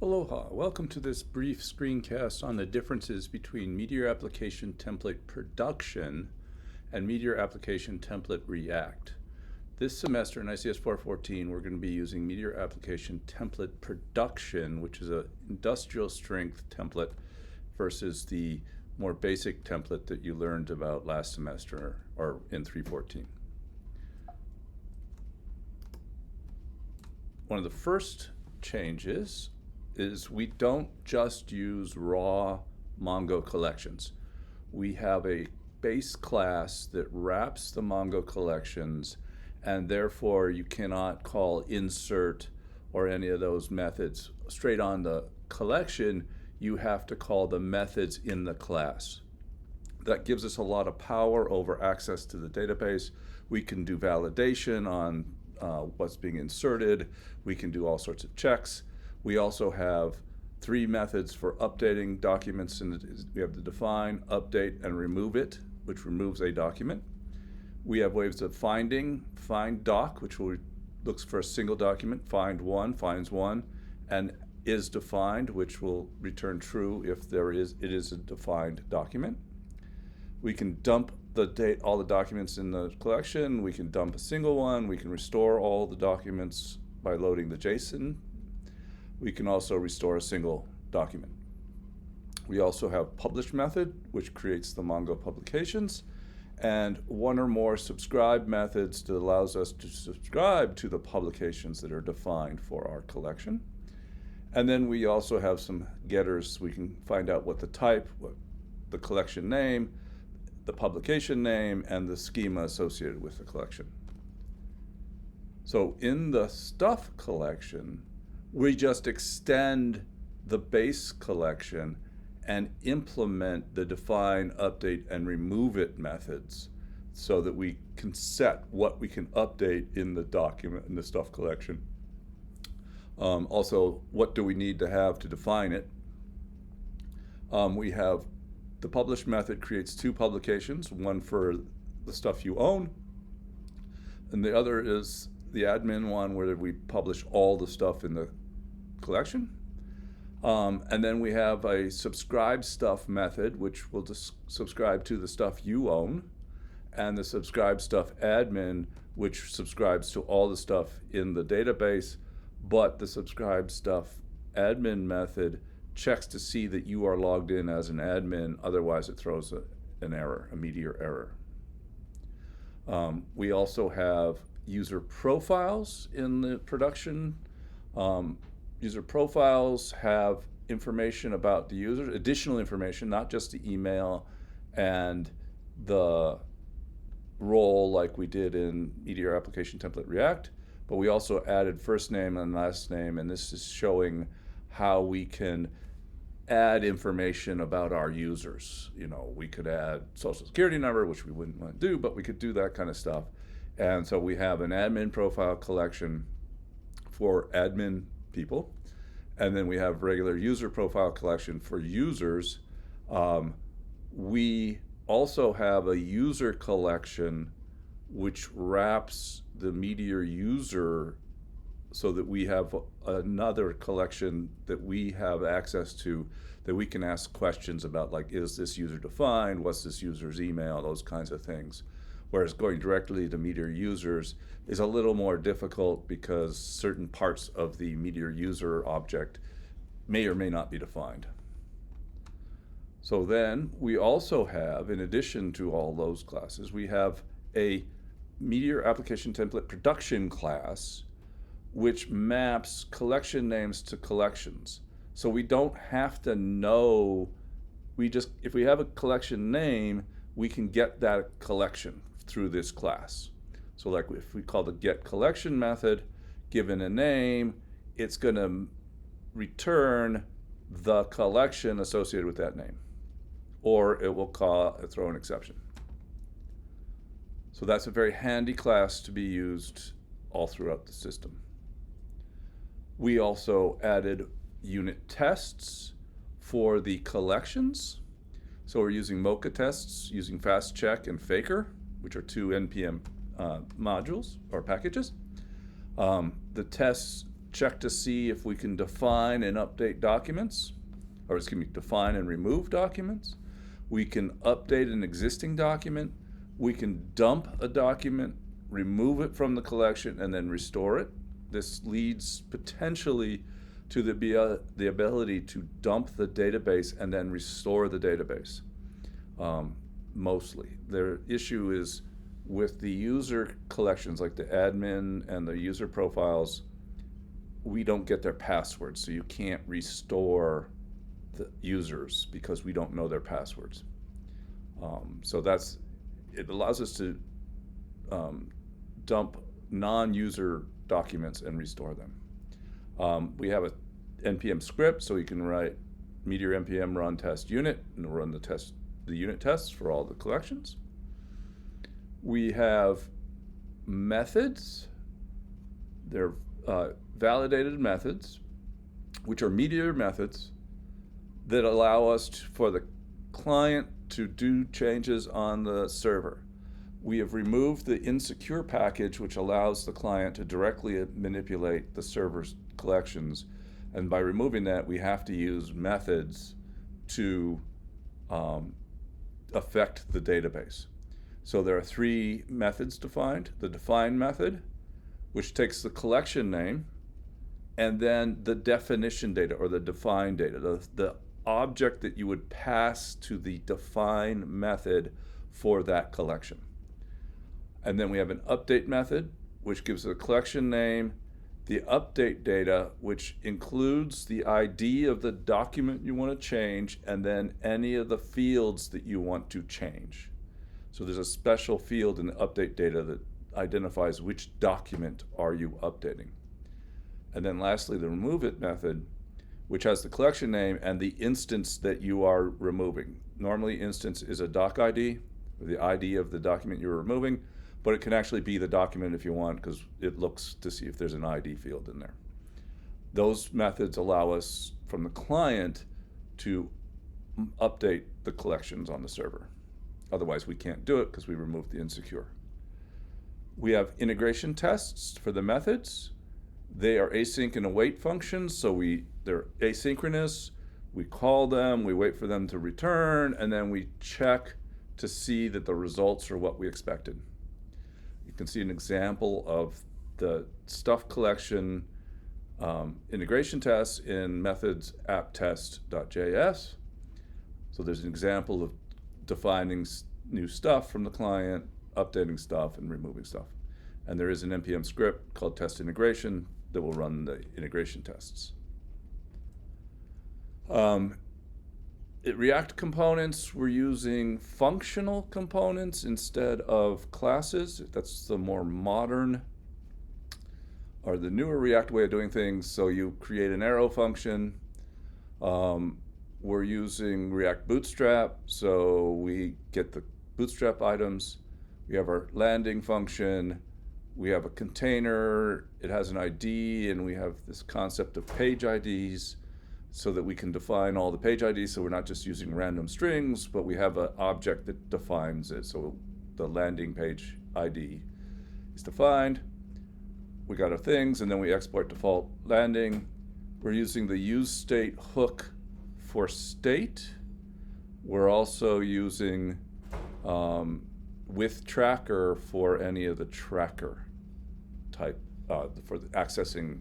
Aloha, welcome to this brief screencast on the differences between Meteor Application Template Production and Meteor Application Template React. This semester in ICS 414, we're going to be using Meteor Application Template Production, which is an industrial strength template versus the more basic template that you learned about last semester or in 314. One of the first changes is we don't just use raw Mongo collections. We have a base class that wraps the Mongo collections, and therefore you cannot call insert or any of those methods straight on the collection. You have to call the methods in the class. That gives us a lot of power over access to the database. We can do validation on what's being inserted. We can do all sorts of checks. We also have 3 methods for updating documents. We have the define, update, and remove it, which removes a document. We have ways of finding, find doc, which looks for a single document, find one, finds one, and is defined, which will return true if it is a defined document. We can dump all the documents in the collection. We can dump a single one. We can restore all the documents by loading the JSON. We can also restore a single document. We also have publish method, which creates the Mongo publications, and one or more subscribe methods that allows us to subscribe to the publications that are defined for our collection. And then we also have some getters. We can find out what the type, what the collection name, the publication name, and the schema associated with the collection. So in the stuff collection, we just extend the base collection and implement the define, update, and remove it methods so that we can set what we can update in the document, in the stuff collection. Also, what do we need to have to define it? We have the publish method creates 2 publications, one for the stuff you own, and the other is the admin one where we publish all the stuff in the collection. And then we have a subscribe stuff method, which will just subscribe to the stuff you own, and the subscribe stuff admin, which subscribes to all the stuff in the database, but the subscribe stuff admin method checks to see that you are logged in as an admin, otherwise it throws an error, a Meteor error. We also have user profiles in the production. User profiles have information about the user, additional information, not just the email and the role like we did in Meteor Application Template React, but we also added first name and last name, and this is showing how we can add information about our users. You know, we could add social security number, which we wouldn't want to do, but we could do that kind of stuff. And so we have an admin profile collection for admin people, and then we have regular user profile collection for users. We also have a user collection which wraps the Meteor user so that we have another collection that we have access to that we can ask questions about, like, is this user defined, what's this user's email, those kinds of things. Whereas going directly to Meteor users is a little more difficult because certain parts of the Meteor user object may or may not be defined. So then we also have, in addition to all those classes, we have a Meteor Application Template Production class which maps collection names to collections. So we don't have to know, if we have a collection name, we can get that collection through this class. So like if we call the get collection method, given a name, it's going to return the collection associated with that name, or it will throw an exception. So that's a very handy class to be used all throughout the system. We also added unit tests for the collections. So we're using Mocha tests, using fast check and faker, which are 2 NPM modules or packages. The tests check to see if we can define and update documents, or excuse me, define and remove documents. We can update an existing document. We can dump a document, remove it from the collection, and then restore it. This leads potentially to the ability to dump the database and then restore the database. Mostly. Their issue is with the user collections, like the admin and the user profiles, we don't get their passwords, so you can't restore the users because we don't know their passwords. So it allows us to dump non-user documents and restore them. We have a NPM script, so we can write meteor npm run test unit and run the unit tests for all the collections. We have methods. They're validated methods, which are meteor methods that allow us for the client to do changes on the server. We have removed the insecure package, which allows the client to directly manipulate the server's collections. And by removing that, we have to use methods to affect the database. So there are 3 methods defined. The define method, which takes the collection name, and then the definition data, or the define data, the object that you would pass to the define method for that collection. And then we have an update method, which gives the collection name, the update data, which includes the ID of the document you want to change, and then any of the fields that you want to change. So there's a special field in the update data that identifies which document are you updating. And then lastly, the remove it method, which has the collection name and the instance that you are removing. Normally, instance is a doc ID, or the ID of the document you're removing, but it can actually be the document if you want, because it looks to see if there's an ID field in there. Those methods allow us, from the client, to update the collections on the server. Otherwise, we can't do it because we removed the insecure. We have integration tests for the methods. They are async and await functions, so they're asynchronous. We call them, we wait for them to return, and then we check to see that the results are what we expected. You can see an example of the stuff collection integration tests in methods app-test.js. So there's an example of defining new stuff from the client, updating stuff, and removing stuff. And there is an NPM script called test integration that will run the integration tests. React components, we're using functional components instead of classes. That's the more modern, or the newer React way of doing things. So you create an arrow function. We're using React Bootstrap, so we get the Bootstrap items. We have our landing function. We have a container. It has an ID, and we have this concept of page IDs, so that we can define all the page IDs, so we're not just using random strings, but we have an object that defines it. So the landing page ID is defined. We got our things, and then we export default landing. We're using the useState hook for state. We're also using with tracker for any of the tracker type, for accessing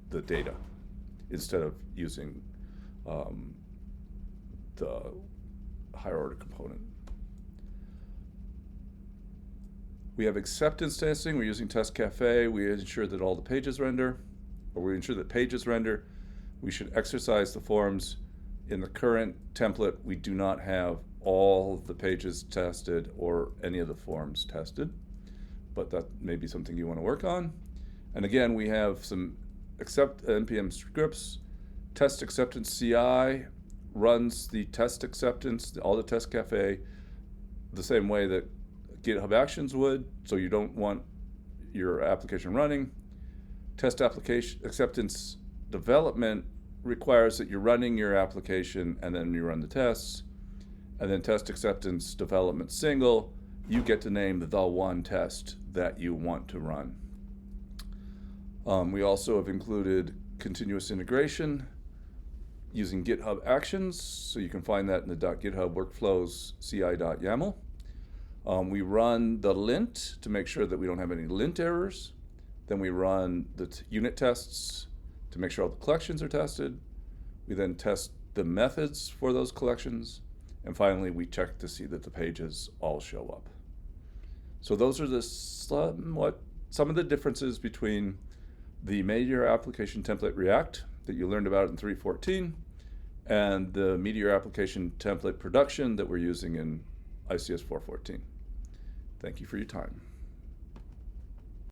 the data, instead of using the higher order component. We have acceptance testing. We're using Test Cafe. We ensure that all the pages render, or we ensure that pages render. We should exercise the forms. In the current template, we do not have all the pages tested or any of the forms tested, but that may be something you want to work on. And again, we have some NPM scripts. Test acceptance CI runs the test acceptance, all the Test Cafe, the same way that GitHub Actions would, so you don't want your application running. Test application acceptance development requires that you're running your application and then you run the tests. And then test acceptance development single, you get to name the one test that you want to run. We also have included continuous integration using GitHub Actions, so you can find that in the .github workflows ci.yaml. We run the lint to make sure that we don't have any lint errors. Then we run the unit tests to make sure all the collections are tested. We then test the methods for those collections. And finally, we check to see that the pages all show up. So those are some of the differences between the Meteor Application Template React that you learned about in 3.14 and the Meteor Application Template Production that we're using in ICS 4.14. Thank you for your time.